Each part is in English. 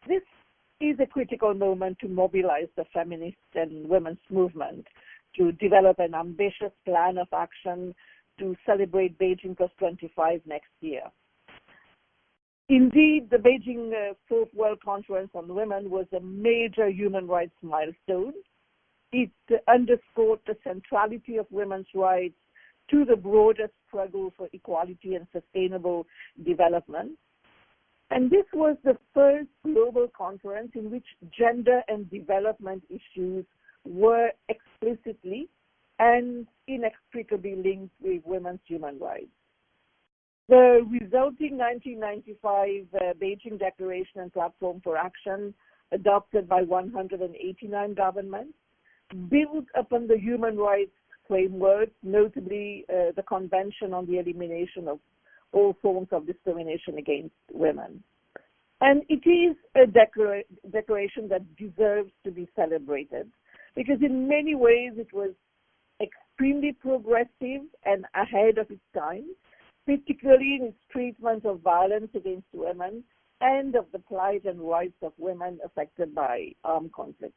This is a critical moment to mobilize the feminist and women's movement to develop an ambitious plan of action to celebrate Beijing +25 next year. Indeed, the Beijing Fourth World Conference on Women was a major human rights milestone. It underscored the centrality of women's rights to the broader struggle for equality and sustainable development. And this was the first global conference in which gender and development issues were explicitly and inextricably linked with women's human rights. The resulting 1995 Beijing Declaration and Platform for Action, adopted by 189 governments, built upon the human rights framework, notably the Convention on the Elimination of all forms of discrimination against women. And it is a declaration that deserves to be celebrated because in many ways it was extremely progressive and ahead of its time, particularly in its treatment of violence against women and of the plight and rights of women affected by armed conflict.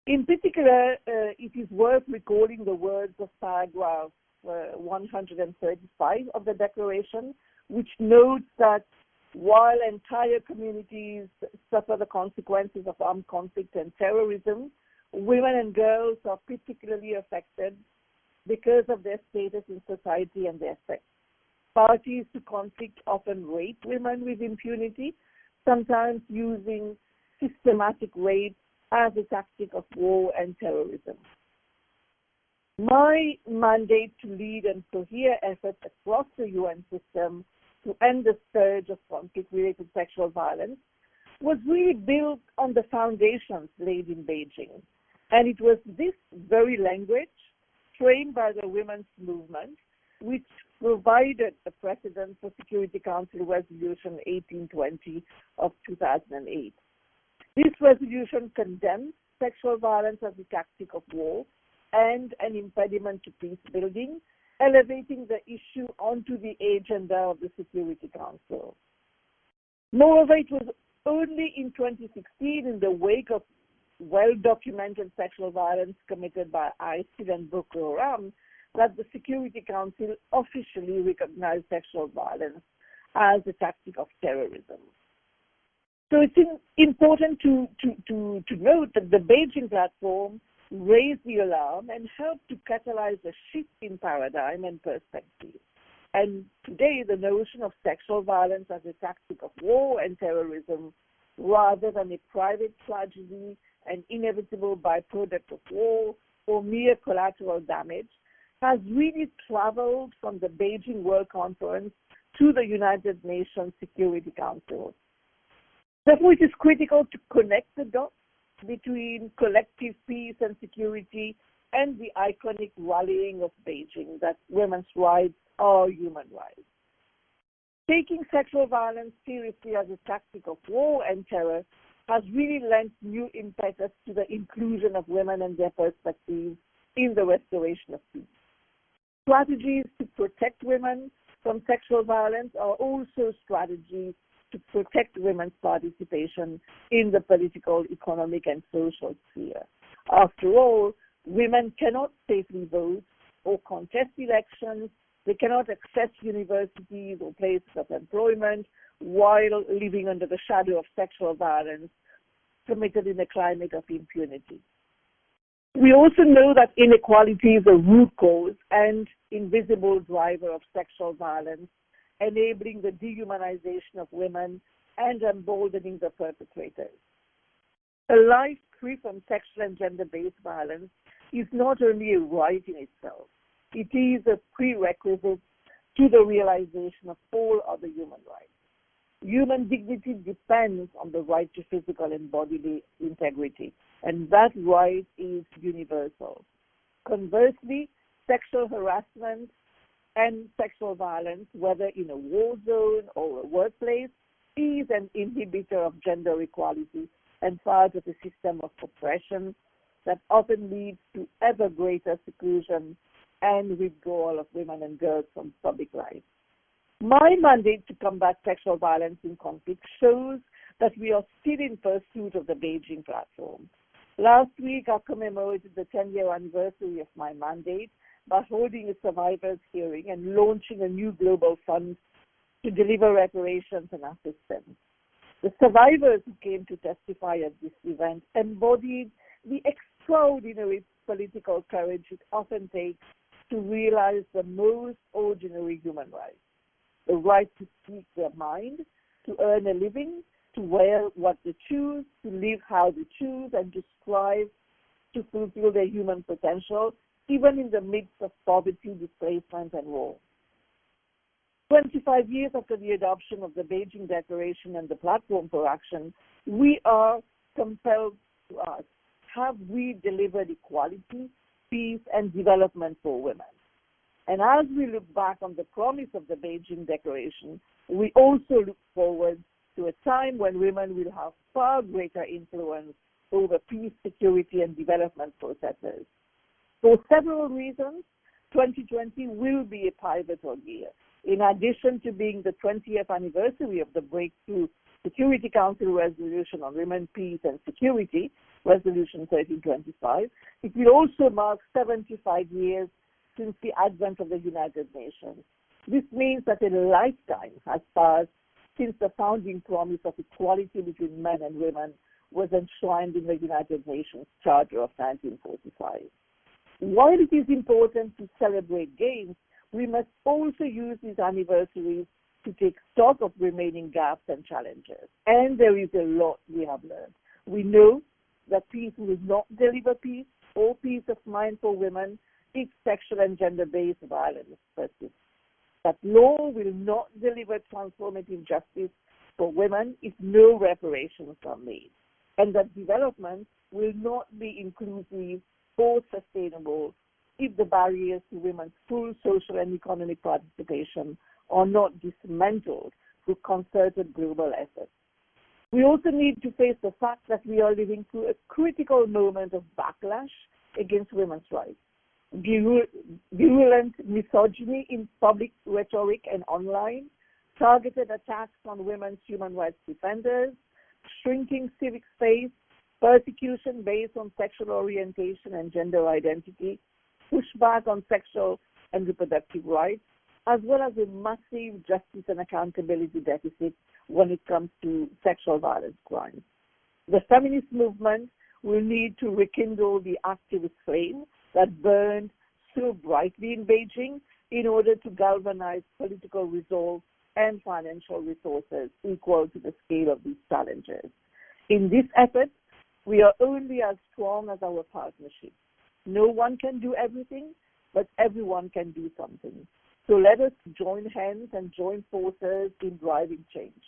In particular, it is worth recalling the words of paragraph 135 of the Declaration, which notes that while entire communities suffer the consequences of armed conflict and terrorism, women and girls are particularly affected because of their status in society and their sex. Parties to conflict often rape women with impunity, sometimes using systematic rape as a tactic of war and terrorism. My mandate to lead and cohere efforts across the UN system to end the surge of conflict-related sexual violence was really built on the foundations laid in Beijing. And it was this very language, framed by the women's movement, which provided a precedent for Security Council Resolution 1820 of 2008. This resolution condemns sexual violence as a tactic of war and an impediment to peace building, elevating the issue onto the agenda of the Security Council. Moreover, it was only in 2016, in the wake of well-documented sexual violence committed by ISIL and Boko Haram, that the Security Council officially recognized sexual violence as a tactic of terrorism. So it's important to note that the Beijing platform raised the alarm and helped to catalyze a shift in paradigm and perspective. And today, the notion of sexual violence as a tactic of war and terrorism, rather than a private tragedy, an inevitable byproduct of war, or mere collateral damage, has really traveled from the Beijing World Conference to the United Nations Security Council. Therefore, it is critical to connect the dots between collective peace and security and the iconic rallying of Beijing that women's rights are human rights. Taking sexual violence seriously as a tactic of war and terror has really lent new impetus to the inclusion of women and their perspectives in the restoration of peace. Strategies to protect women from sexual violence are also strategies to protect women's participation in the political, economic, and social sphere. After all, women cannot safely vote or contest elections. They cannot access universities or places of employment while living under the shadow of sexual violence committed in a climate of impunity. We also know that inequality is a root cause and invisible driver of sexual violence, enabling the dehumanization of women and emboldening the perpetrators. A life free from sexual and gender-based violence is not only a right in itself, it is a prerequisite to the realization of all other human rights. Human dignity depends on the right to physical and bodily integrity, and that right is universal. Conversely, sexual harassment and sexual violence, whether in a war zone or a workplace, is an inhibitor of gender equality and part of a system of oppression that often leads to ever greater seclusion and withdrawal of women and girls from public life. My mandate to combat sexual violence in conflict shows that we are still in pursuit of the Beijing platform. Last week, I commemorated the 10-year anniversary of my mandate by holding a survivors hearing and launching a new global fund to deliver reparations and assistance. The survivors who came to testify at this event embodied the extraordinary political courage it often takes to realize the most ordinary human rights: the right to speak their mind, to earn a living, to wear what they choose, to live how they choose, and to strive to fulfill their human potential, even in the midst of poverty, displacement, and war. 25 years after the adoption of the Beijing Declaration and the Platform for Action, we are compelled to ask, have we delivered equality, peace, and development for women? And as we look back on the promise of the Beijing Declaration, we also look forward to a time when women will have far greater influence over peace, security, and development processes. For several reasons, 2020 will be a pivotal year. In addition to being the 20th anniversary of the Breakthrough Security Council Resolution on Women, Peace, and Security, Resolution 1325, it will also mark 75 years since the advent of the United Nations. This means that a lifetime has passed since the founding promise of equality between men and women was enshrined in the United Nations Charter of 1945. While it is important to celebrate gains, we must also use these anniversaries to take stock of remaining gaps and challenges. And there is a lot we have learned. We know that peace will not deliver peace or peace of mind for women if sexual and gender-based violence persists. That law will not deliver transformative justice for women if no reparations are made. And that development will not be inclusive or sustainable if the barriers to women's full social and economic participation are not dismantled through concerted global efforts. We also need to face the fact that we are living through a critical moment of backlash against women's rights. Virulent misogyny in public rhetoric and online, targeted attacks on women's human rights defenders, shrinking civic space, persecution based on sexual orientation and gender identity, pushback on sexual and reproductive rights, as well as a massive justice and accountability deficit when it comes to sexual violence crimes. The feminist movement will need to rekindle the activist flame that burned so brightly in Beijing in order to galvanize political resolve and financial resources equal to the scale of these challenges. In this effort, we are only as strong as our partnership. No one can do everything, but everyone can do something. So let us join hands and join forces in driving change.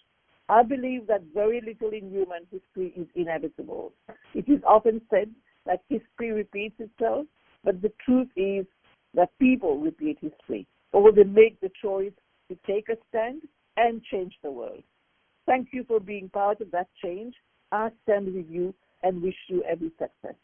I believe that very little in human history is inevitable. It is often said that history repeats itself, but the truth is that people repeat history, or they make the choice to take a stand and change the world. Thank you for being part of that change. I stand with you and wish you every success.